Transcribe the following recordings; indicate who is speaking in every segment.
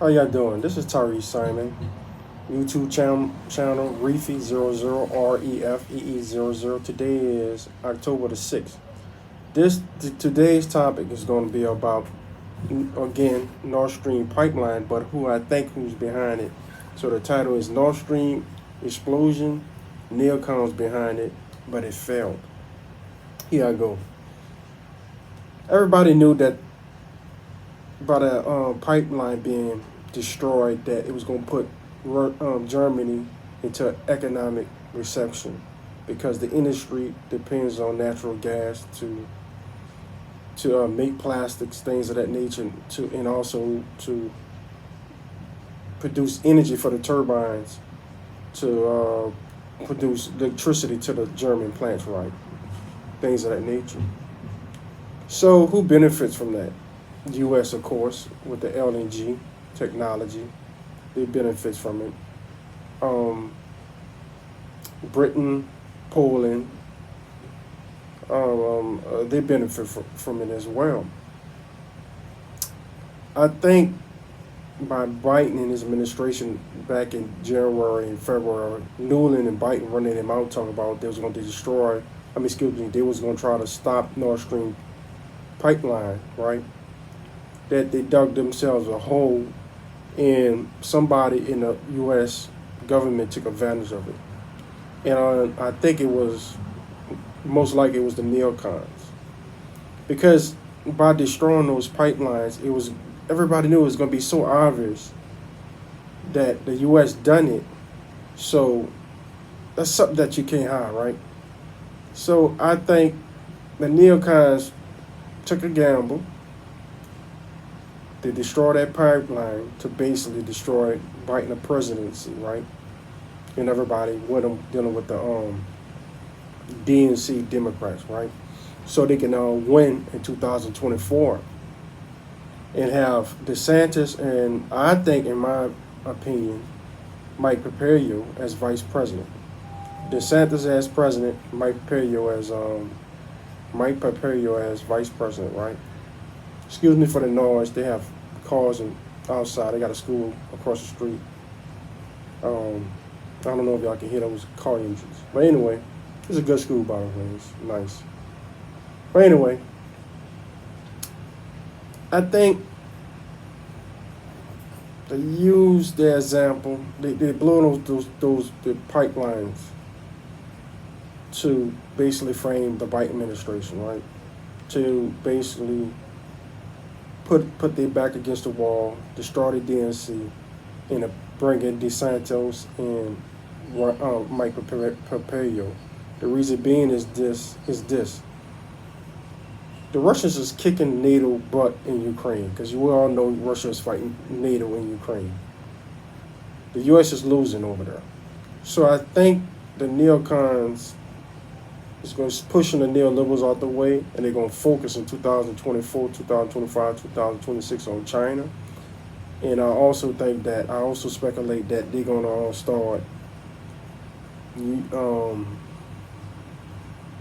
Speaker 1: How y'all doing? This is Tarref Simon. YouTube channel Reefy00 REFEE00. Today is October the 6th. Today's topic is going to be about, again, Nord Stream pipeline, but who's behind it. So the title is Nord Stream explosion, Neocons behind it, but it failed. Here I go. Everybody knew that by the pipeline being destroyed, that it was going to put Germany into economic recession, because the industry depends on natural gas to make plastics, things of that nature, and also to produce energy for the turbines to produce electricity to the German plants, right? Things of that nature. So who benefits from that? The U.S., of course, with the LNG technology. They benefit from it. Britain, Poland, they benefit from it as well. I think by Biden and his administration back in January and February, Newland and Biden running them out talking about they was going to destroy, they was going to try to stop Nord Stream pipeline, right? That they dug themselves a hole, and somebody in the U.S. government took advantage of it. And I think it was, most likely it was the Neocons. Because by destroying those pipelines, everybody knew it was going to be so obvious that the U.S. done it. So that's something that you can't hide, right? So I think the Neocons took a gamble. They destroyed that pipeline to basically destroy Biden presidency, right? And everybody with them dealing with the DNC Democrats, right? So they can win in 2024 and have DeSantis, and I think, in my opinion, Mike Pompeo as vice president. DeSantis as president, Mike Pompeo as vice president, right? Excuse me for the noise. They have cars outside. They got a school across the street. I don't know if y'all can hear those car engines. But anyway, it's a good school, by the way. It's nice. But anyway, I think they use their example. They blow those the pipelines to basically frame the Biden administration, right? To basically put their back against the wall, destroy the DNC, and bring in DeSantis and Mike Pompeo. The reason being is this. The Russians is kicking NATO butt in Ukraine, because you all know Russia is fighting NATO in Ukraine. The U.S. is losing over there. So I think the neocons is going to pushing the neoliberals out the way, and they're going to focus in 2024, 2025, 2026 on China. And I also speculate that they're going to start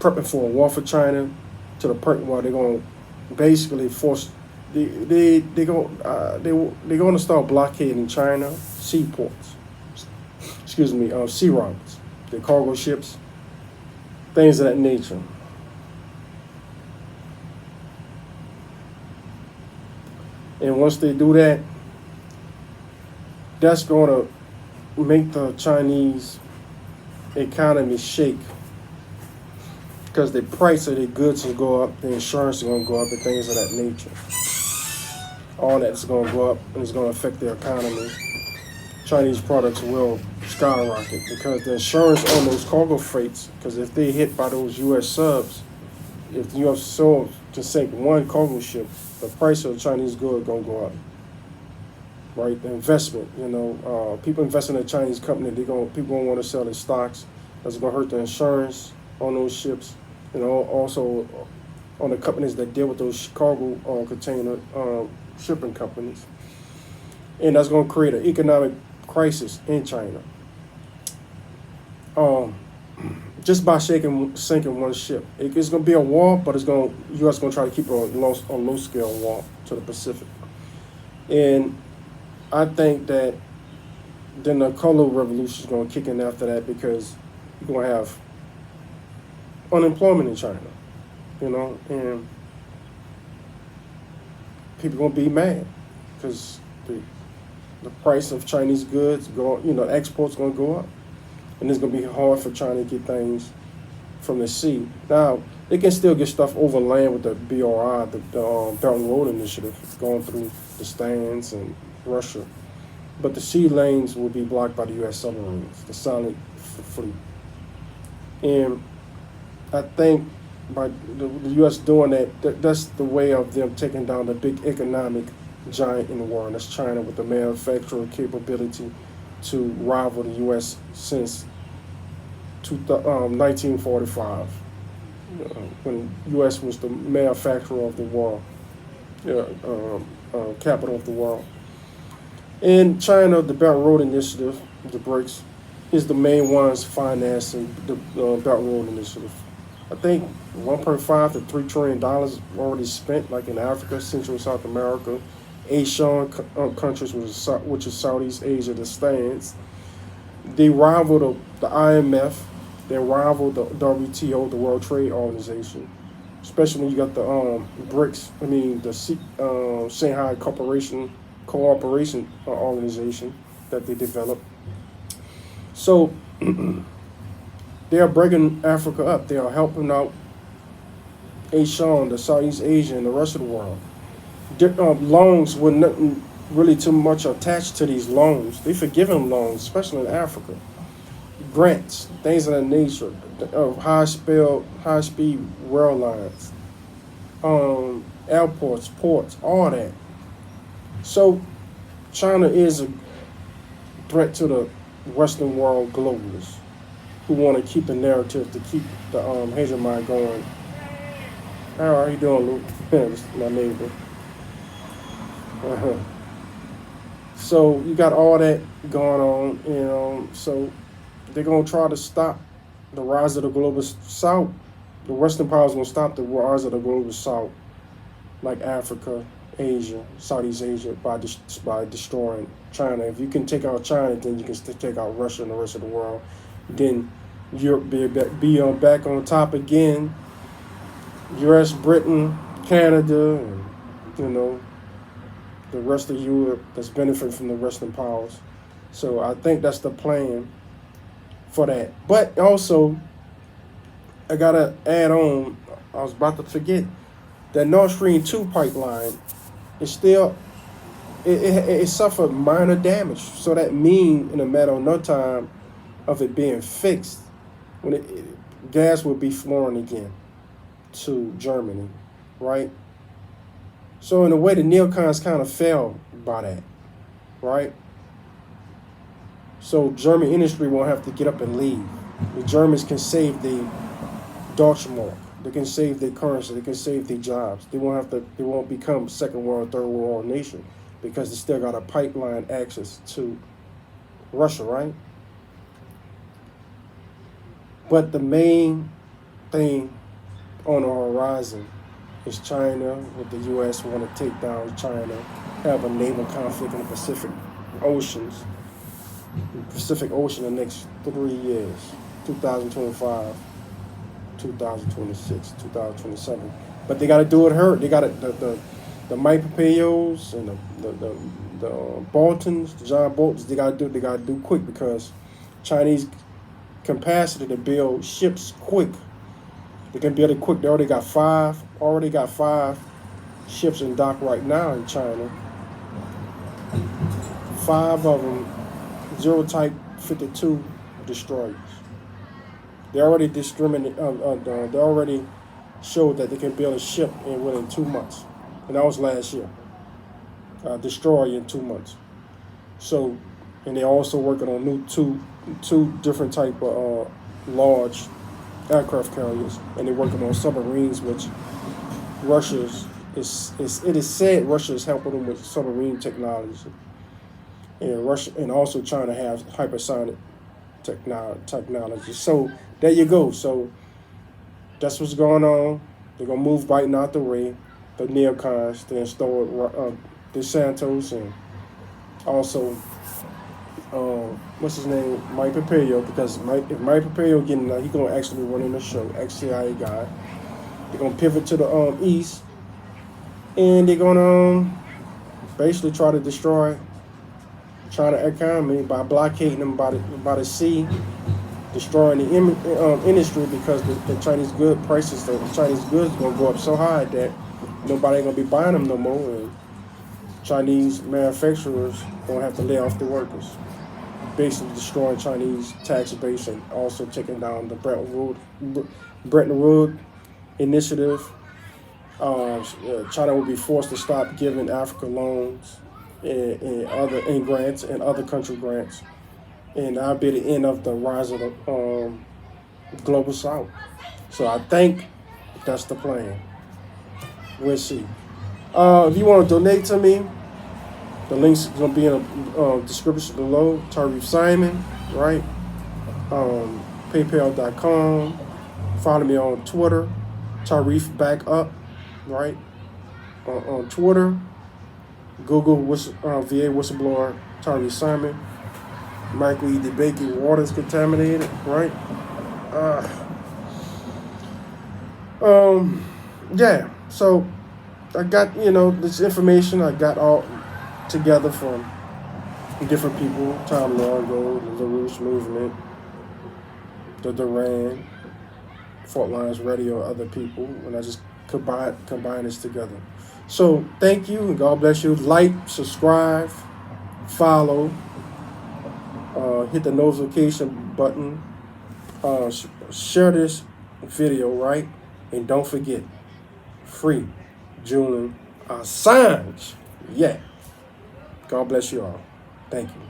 Speaker 1: prepping for a war for China, to the point where they're going to basically force, they're going to start blockading China seaports. Sea routes, the cargo ships, things of that nature. And once they do that, that's going to make the Chinese economy shake, because the price of the goods will go up, the insurance is going to go up, and things of that nature. All that's going to go up, and it's going to affect the economy. Chinese products will skyrocket, because the insurance on those cargo freights, because if they hit by those U.S. subs, if the U.S. subs to sink one cargo ship, the price of the Chinese good going to go up. Right, the investment, people investing in a Chinese company, people gonna want to sell their stocks. That's gonna hurt the insurance on those ships, also on the companies that deal with those cargo container shipping companies, and that's gonna create an economic crisis in China. Just by sinking one ship, it's gonna be a war, but U.S. gonna try to keep a low scale war to the Pacific. And I think that then the color revolution is going to kick in after that because you're going to have unemployment in China, and people going to be mad because the price of Chinese goods exports going to go up, and it's going to be hard for China to get things from the sea. Now they can still get stuff over land with the BRI, the Belt and Road Initiative, going through the stands and Russia, but the sea lanes will be blocked by the U.S. submarines, the Silent Fleet, and I think by the U.S. doing that's the way of them taking down the big economic giant in the world, and that's China, with the manufacturing capability to rival the U.S. since 1945, when U.S. was the manufacturer of the world, capital of the world. In China, the Belt and Road Initiative, the BRICS, is the main ones financing the Belt and Road Initiative. I think 1.5 to $3 trillion already spent, like in Africa, Central and South America, Asian countries, which is Southeast Asia, that stands. They rival the IMF. They rival the WTO, the World Trade Organization. Especially when you got the BRICS. I mean the Shanghai Cooperation Organization that they developed. So they are breaking Africa up. They are helping out Asian, the Southeast Asia, and the rest of the world. Loans with nothing really too much attached to these loans. They forgive them loans, especially in Africa. Grants, things of that nature, high-speed rail lines, airports, ports, all that. So China is a threat to the Western world globalists who want to keep the narrative, to keep the hegemony going. How are you doing, Luke? This is my neighbor. So you got all that going on, so they're going to try to stop the rise of the global South. The Western powers going to stop the rise of the global South, like Africa, Asia, Southeast Asia, by destroying China. If you can take out China, then you can take out Russia and the rest of the world. Then Europe be back on top again. U.S., Britain, Canada, and the rest of Europe that's benefiting from the Western powers. So I think that's the plan for that. But also, I gotta add on, I was about to forget, that Nord Stream 2 pipeline is still, it suffered minor damage. So that means in a matter of no time of it being fixed, when gas will be flowing again to Germany, right? So in a way, the Neocons kind of fell by that, right? So German industry won't have to get up and leave. The Germans can save the Deutschmark. They can save their currency. They can save their jobs. They won't become second world, third world nation because they still got a pipeline access to Russia, right? But the main thing on the horizon is China, with the U.S. want to take down China, have a naval conflict in the Pacific Ocean in the next 3 years, 2025, 2026, 2027. But they got to do it hurt. They got the Mike Pompeos and the Boltons, the John Boltons. They got to do quick because Chinese capacity to build ships quick. They can build it quick. They already got five ships in dock right now in China. 5 of them, zero type 52 destroyers. They already they already showed that they can build a ship within 2 months, and that was last year. Destroyer in 2 months. So, and they're also working on new two different type of large aircraft carriers, and they're working on submarines, which it is said Russia is helping them with submarine technology, and Russia, and also China has hypersonic technology. So there you go. So that's what's going on. They're gonna move Biden out the way, the neocons, to install DeSantis and Also, what's his name? Mike Pompeo, because if Mike Pompeo getting out, he's gonna actually be running the show, ex-CIA guy. They're gonna pivot to the east, and they're gonna basically try to destroy China economy by blockading them by the sea, destroying the industry, because the Chinese good prices, the Chinese goods gonna go up so high that nobody gonna be buying them no more, and Chinese manufacturers gonna have to lay off their workers, basically destroying Chinese tax base and also taking down the Bretton Woods initiative. China will be forced to stop giving Africa loans and grants and other country grants, and that'll be the end of the rise of the global South. So I think that's the plan. We'll see. If you want to donate to me, the link's gonna be in the description below. Tarref Simon, right? PayPal.com. Follow me on Twitter, Tarref Back Up, right? On Twitter, Google VA Whistleblower Tarref Simon. Michael E. DeBakey, water's contaminated, right? Yeah. So I got this information I got all together from different people: Tom Longo, the LaRouche Movement, the Duran, Fort Lyons Radio, other people, and I just combine this together. So thank you, and God bless you. Like, subscribe, follow, hit the notification button, share this video, right? And don't forget, free Julian Assange. Yeah. God bless you all. Thank you.